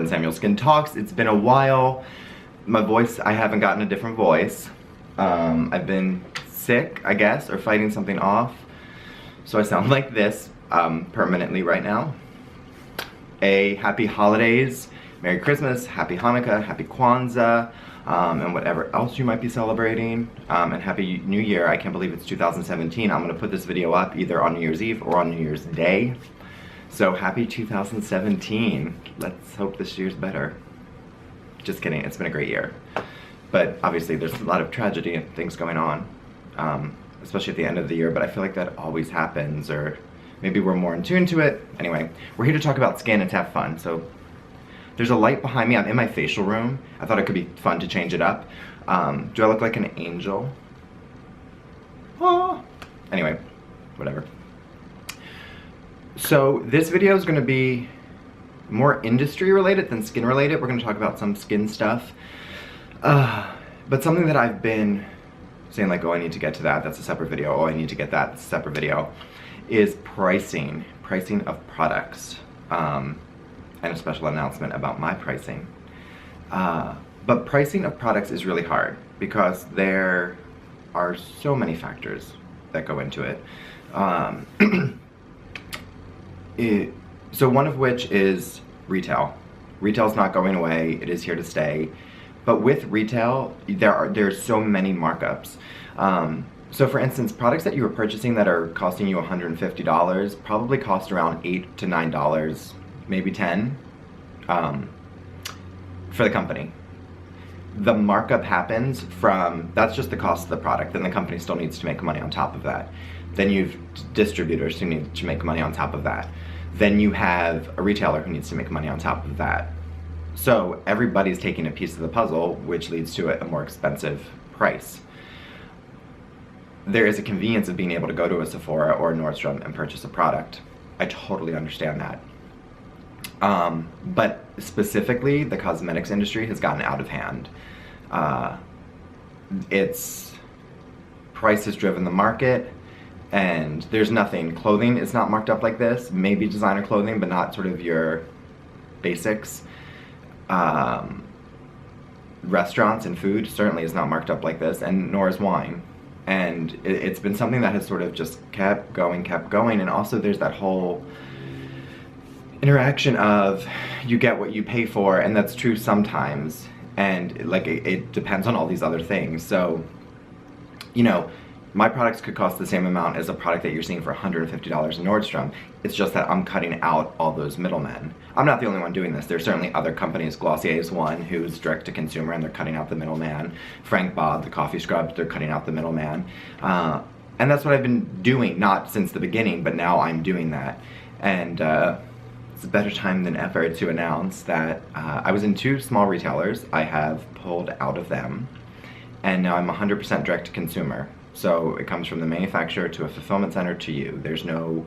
JordanSamuel Skin Talks. It's been a while. My voice, I haven't gotten a different voice. I've been sick, I guess, or fighting something off. So I sound like this permanently right now. A happy holidays, Merry Christmas, Happy Hanukkah, Happy Kwanzaa, and whatever else you might be celebrating. And Happy New Year. I can't believe it's 2017. I'm gonna put this video up either on New Year's Eve or on New Year's Day. So happy 2017. Let's hope this year's better. Just kidding, it's been a great year. But obviously there's a lot of tragedy and things going on, especially at the end of the year, but I feel like that always happens, or maybe we're more in tune to it. Anyway, we're here to talk about skin and to have fun. So there's a light behind me. I'm in my facial room. I thought it could be fun to change it up. Do I look like an angel? Oh. Anyway, whatever. So this video is going to be more industry related than skin related. We're going to talk about some skin stuff. But something that I've been saying, like, oh, I need to get to that, that's a separate video. Oh, I need to get that, that's a separate video. Is pricing of products. And a special announcement about my pricing. But pricing of products is really hard because there are so many factors that go into it. So one of which is retail. Retail's not going away, it is here to stay. But with retail, there's so many markups. So for instance, products that you were purchasing that are costing you $150 probably cost around $8 to $9, maybe 10, for the company. The markup happens from, that's just the cost of the product, then the company still needs to make money on top of that. Then you've distributors who need to make money on top of that. Then you have a retailer who needs to make money on top of that. So everybody's taking a piece of the puzzle, which leads to a more expensive price. There is a convenience of being able to go to a Sephora or a Nordstrom and purchase a product. I totally understand that. But specifically, the cosmetics industry has gotten out of hand. Price has driven the market, and there's nothing. Clothing is not marked up like this. Maybe designer clothing, but not sort of your basics. Restaurants and food certainly is not marked up like this, and nor is wine. And it's been something that has sort of just kept going, and also there's that whole interaction of you get what you pay for, and that's true sometimes, and like it depends on all these other things. So, you know, my products could cost the same amount as a product that you're seeing for $150 in Nordstrom. It's just that I'm cutting out all those middlemen. I'm not the only one doing this. There's certainly other companies. Glossier is one who's direct to consumer, and they're cutting out the middleman. Frank Bob, the coffee scrubs, they're cutting out the middleman. And that's what I've been doing, not since the beginning, but now I'm doing that. And it's a better time than ever to announce that I was in 2 small retailers. I have pulled out of them, and now I'm 100% direct to consumer. So it comes from the manufacturer to a fulfillment center to you. There's no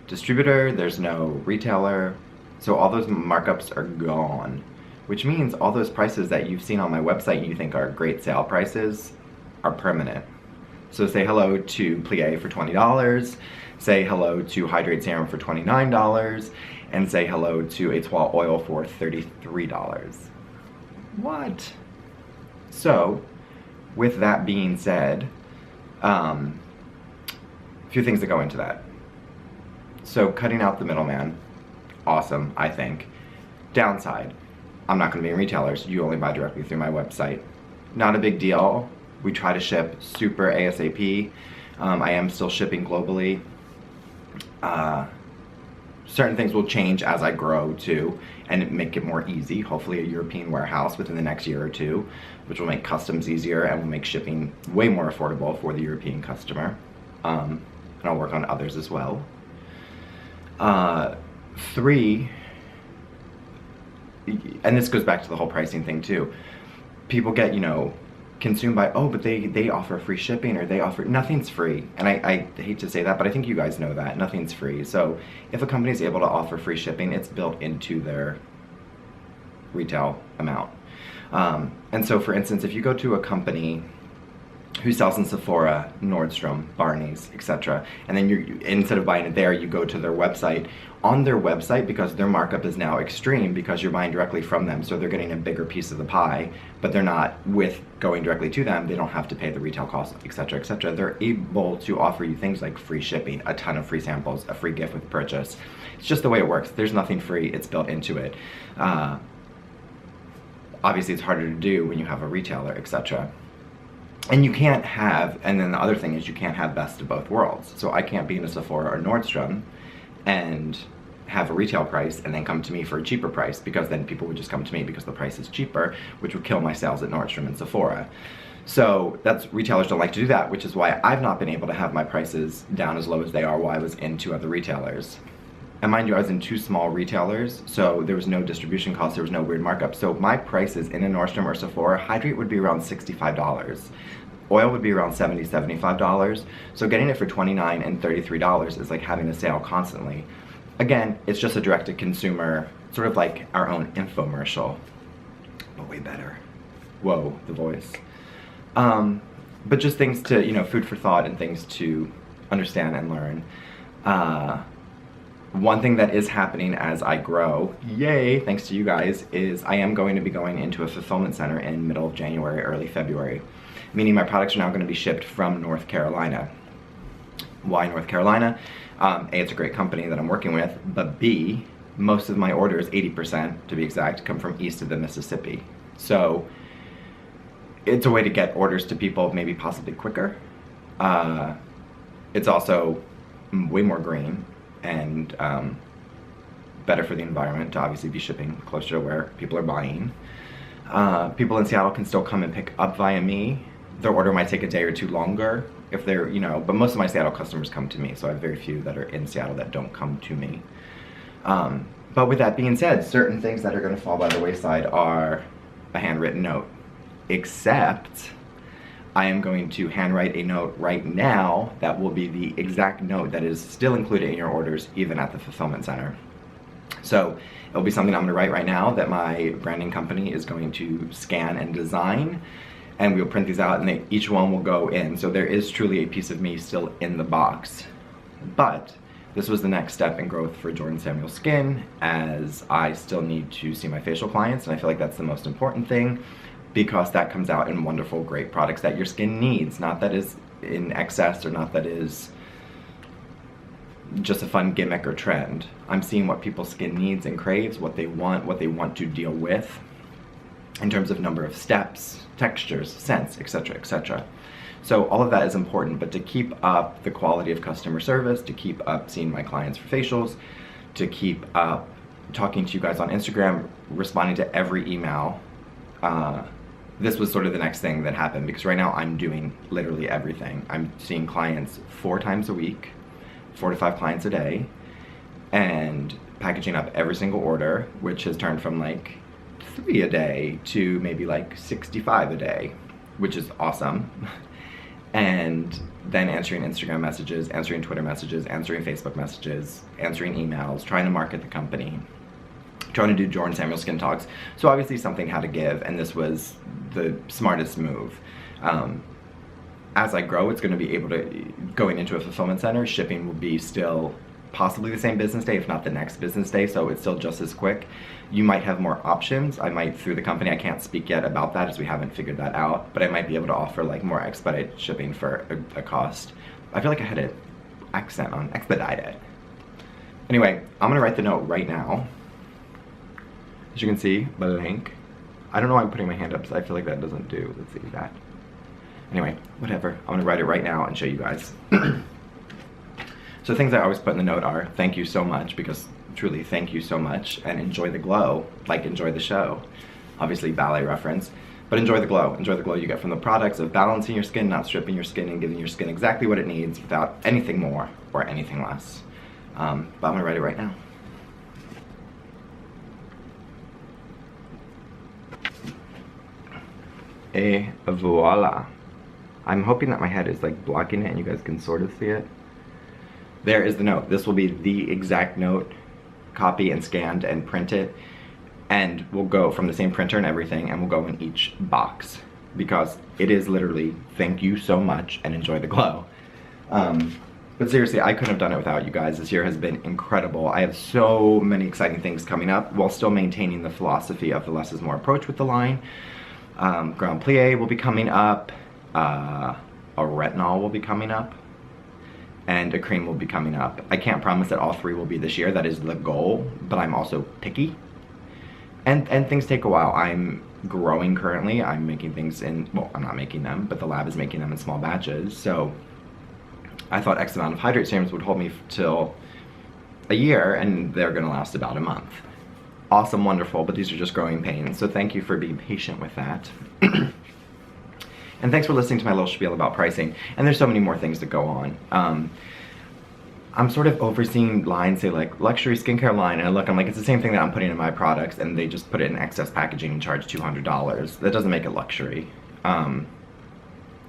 distributor, there's no retailer. So all those markups are gone, which means all those prices that you've seen on my website you think are great sale prices are permanent. So say hello to Plie for $20, say hello to Hydrate Serum for $29, and say hello to Etoile Oil for $33. What? So, with that being said, a few things that go into that. So cutting out the middleman, awesome, I think. Downside, I'm not going to be in retailers. You only buy directly through my website. Not a big deal. We try to ship super ASAP. I am still shipping globally. Certain things will change as I grow too, and make it more easy. Hopefully a European warehouse within the next year or two, which will make customs easier and will make shipping way more affordable for the European customer. And I'll work on others as well. 3, and this goes back to the whole pricing thing too. People get, you know, consumed by, oh, but they offer free shipping, or they offer, nothing's free. And I hate to say that, but I think you guys know that nothing's free. So if a company is able to offer free shipping, it's built into their retail amount. And so for instance, if you go to a company who sells in Sephora, Nordstrom, Barney's, etc. And then instead of buying it there, you go to their website. On their website, because their markup is now extreme because you're buying directly from them, so they're getting a bigger piece of the pie, but they're not with going directly to them. They don't have to pay the retail costs, etc., etc. They're able to offer you things like free shipping, a ton of free samples, a free gift with purchase. It's just the way it works. There's nothing free. It's built into it. Obviously, it's harder to do when you have a retailer, etc. And you can't have, and then the other thing is you can't have best of both worlds. So I can't be in a Sephora or Nordstrom and have a retail price and then come to me for a cheaper price, because then people would just come to me because the price is cheaper, which would kill my sales at Nordstrom and Sephora. So retailers don't like to do that, which is why I've not been able to have my prices down as low as they are while I was in 2 other retailers. And mind you, I was in 2 small retailers, so there was no distribution costs, there was no weird markup. So my prices in a Nordstrom or Sephora, hydrate would be around $65. Oil would be around $70, $75. So getting it for $29 and $33 is like having a sale constantly. Again, it's just a direct-to-consumer, sort of like our own infomercial, but way better. Whoa, the voice. But just things to, food for thought and things to understand and learn. One thing that is happening as I grow, yay, thanks to you guys, is I am going to be going into a fulfillment center in middle of January, early February, meaning my products are now going to be shipped from North Carolina. Why North Carolina? A, it's a great company that I'm working with, but B, most of my orders, 80% to be exact, come from east of the Mississippi. So it's a way to get orders to people maybe possibly quicker. It's also way more green and better for the environment to obviously be shipping closer to where people are buying. People in Seattle can still come and pick up via me. Their order might take a day or 2 longer if they're, but most of my Seattle customers come to me, so I have very few that are in Seattle that don't come to me. But with that being said, certain things that are going to fall by the wayside are a handwritten note, except I am going to handwrite a note right now that will be the exact note that is still included in your orders, even at the fulfillment center. So it'll be something I'm going to write right now that my branding company is going to scan and design, and we'll print these out, and each one will go in. So there is truly a piece of me still in the box. But this was the next step in growth for Jordan Samuel Skin, as I still need to see my facial clients, and I feel like that's the most important thing, because that comes out in wonderful, great products that your skin needs, not that is in excess or not that is just a fun gimmick or trend. I'm seeing what people's skin needs and craves, what they want to deal with in terms of number of steps, textures, scents, etc., etc. So all of that is important, but to keep up the quality of customer service, to keep up seeing my clients for facials, to keep up talking to you guys on Instagram, responding to every email, this was sort of the next thing that happened, because right now I'm doing literally everything. I'm seeing clients 4 times a week, 4 to 5 clients a day, and packaging up every single order, which has turned from like 3 a day to maybe like 65 a day, which is awesome. And then answering Instagram messages, answering Twitter messages, answering Facebook messages, answering emails, trying to market the company, trying to do Jordan Samuel Skin Talks. So obviously something had to give, and this was the smartest move. As I grow, it's going to be able to, going into a fulfillment center, shipping will be still possibly the same business day, if not the next business day, so it's still just as quick. You might have more options. I might, through the company, I can't speak yet about that as we haven't figured that out, but I might be able to offer like more expedited shipping for a cost. I feel like I had an accent on expedited. Anyway, I'm going to write the note right now. As you can see, blank. I don't know why I'm putting my hand up, so I feel like that doesn't do. Let's see that. Anyway, whatever. I'm gonna write it right now and show you guys. So things I always put in the note are, thank you so much, because truly, thank you so much, and enjoy the glow, like enjoy the show. Obviously, ballet reference, but enjoy the glow. Enjoy the glow you get from the products of balancing your skin, not stripping your skin, and giving your skin exactly what it needs without anything more or anything less. But I'm gonna write it right now. Et voila. I'm hoping that my head is like blocking it and you guys can sort of see it. There is the note. This will be the exact note, copy and scanned and print it, and we'll go from the same printer and everything, and we'll go in each box. because it is literally thank you so much and enjoy the glow. But seriously, I couldn't have done it without you guys. This year has been incredible. I have so many exciting things coming up while still maintaining the philosophy of the less is more approach with the line. Grand Plie will be coming up, a retinol will be coming up, and a cream will be coming up. I can't promise that all three will be this year. That is the goal, but I'm also picky. And things take a while. I'm growing currently. I'm making things in, well, I'm not making them, but the lab is making them in small batches. So I thought X amount of hydrate serums would hold me till a year, and they're gonna last about a month. Awesome, wonderful, but these are just growing pains. So thank you for being patient with that. And thanks for listening to my little spiel about pricing. And there's so many more things that go on. I'm sort of overseeing lines, say like luxury skincare line, and I look, I'm like, it's the same thing that I'm putting in my products, and they just put it in excess packaging and charge $200. That doesn't make it luxury.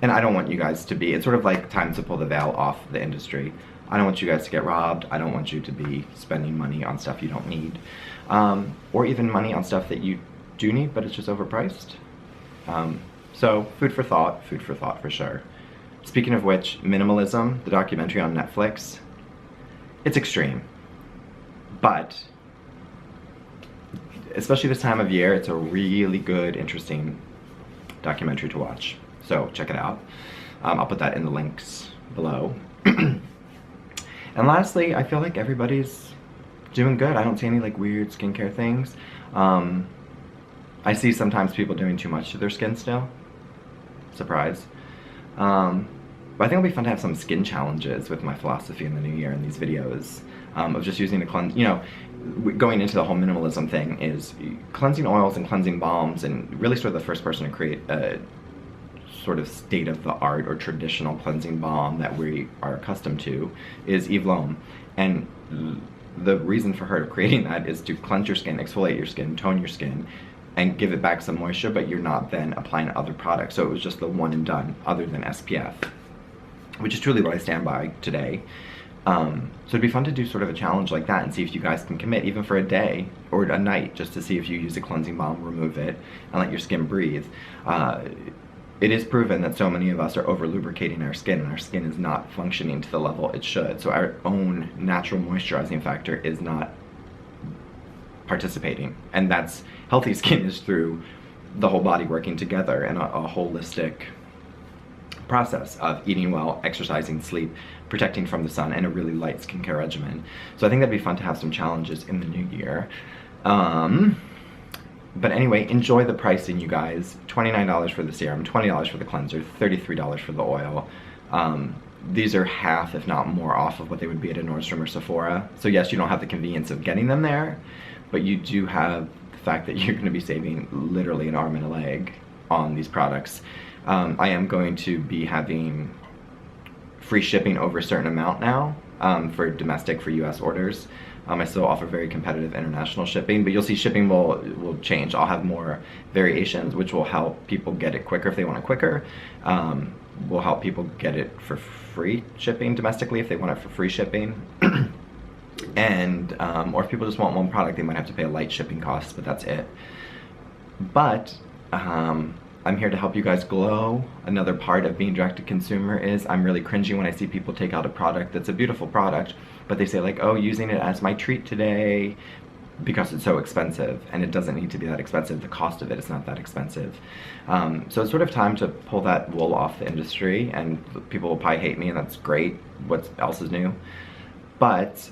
And I don't want you guys to be, it's sort of like time to pull the veil off the industry. I don't want you guys to get robbed. I don't want you to be spending money on stuff you don't need. Or even money on stuff that you do need, but it's just overpriced. So food for thought for sure. Speaking of which, Minimalism, the documentary on Netflix, it's extreme, but especially this time of year, it's a really good, interesting documentary to watch. So check it out. I'll put that in the links below. And lastly, I feel like everybody's doing good. I don't see any like weird skincare things. I see sometimes people doing too much to their skin still. Surprise. But I think it'll be fun to have some skin challenges with my philosophy in the new year in these videos of just using the cleanse, you know, going into the whole minimalism thing is cleansing oils and cleansing balms, and really sort of the first person to create a sort of state-of-the-art or traditional cleansing balm that we are accustomed to is Eve Lom. And the reason for her creating that is to cleanse your skin, exfoliate your skin, tone your skin, and give it back some moisture, but you're not then applying other products. So it was just the one and done, other than SPF, which is truly what I stand by today. So it'd be fun to do sort of a challenge like that and see if you guys can commit, even for a day or a night, just to see if you use a cleansing balm, remove it, and let your skin breathe. It is proven that so many of us are over lubricating our skin, and our skin is not functioning to the level it should. So our own natural moisturizing factor is not participating. And that's, healthy skin is through the whole body working together in a holistic process of eating well, exercising, sleep, protecting from the sun, and a really light skincare regimen. So I think that'd be fun to have some challenges in the new year. But anyway, enjoy the pricing, you guys. $29 for the serum, $20 for the cleanser, $33 for the oil. These are half, if not more, off of what they would be at a Nordstrom or Sephora. So yes, you don't have the convenience of getting them there, but you do have the fact that you're gonna be saving literally an arm and a leg on these products. I am going to be having free shipping over a certain amount now for domestic, for US orders. I still offer very competitive international shipping, but you'll see shipping will change. I'll have more variations, which will help people get it quicker if they want it quicker. Will help people get it for free shipping domestically if they want it for free shipping. And, or if people just want one product, they might have to pay a light shipping cost, but that's it. But, I'm here to help you guys glow. Another part of being direct to consumer is I'm really cringy when I see people take out a product that's a beautiful product, but they say like, oh, using it as my treat today because it's so expensive, and it doesn't need to be that expensive. The cost of it is not that expensive. So it's sort of time to pull that wool off the industry, and people will probably hate me, and that's great. What else is new? But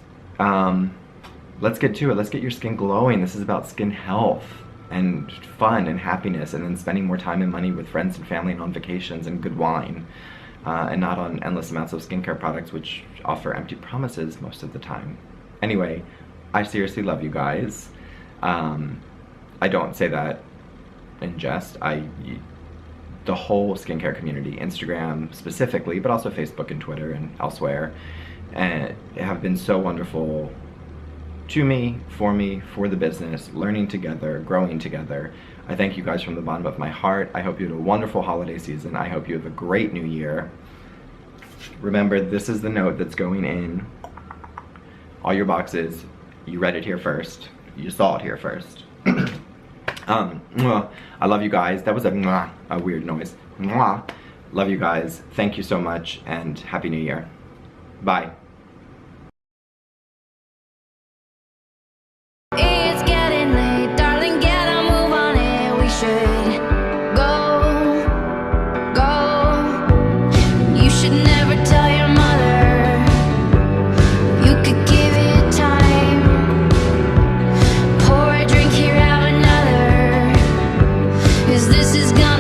let's get to it. Let's get your skin glowing. This is about skin health and fun and happiness, and then spending more time and money with friends and family and on vacations and good wine, and not on endless amounts of skincare products which offer empty promises most of the time. Anyway, I seriously love you guys. I don't say that in jest. The whole skincare community, Instagram specifically, but also Facebook and Twitter and elsewhere, and have been so wonderful to me, for the business, learning together, growing together. I thank you guys from the bottom of my heart. I hope you had a wonderful holiday season. I hope you have a great new year. Remember, this is the note that's going in all your boxes. You read it here first. You saw it here first. Mwah. I love you guys. That was a mwah, a weird noise. Mwah. Love you guys. Thank you so much, and Happy New Year. Bye. It's getting late, darling, get a move on it. We should go, go. You should never tell your mother. You could give it time. Pour a drink here, have another. 'Cause this is gonna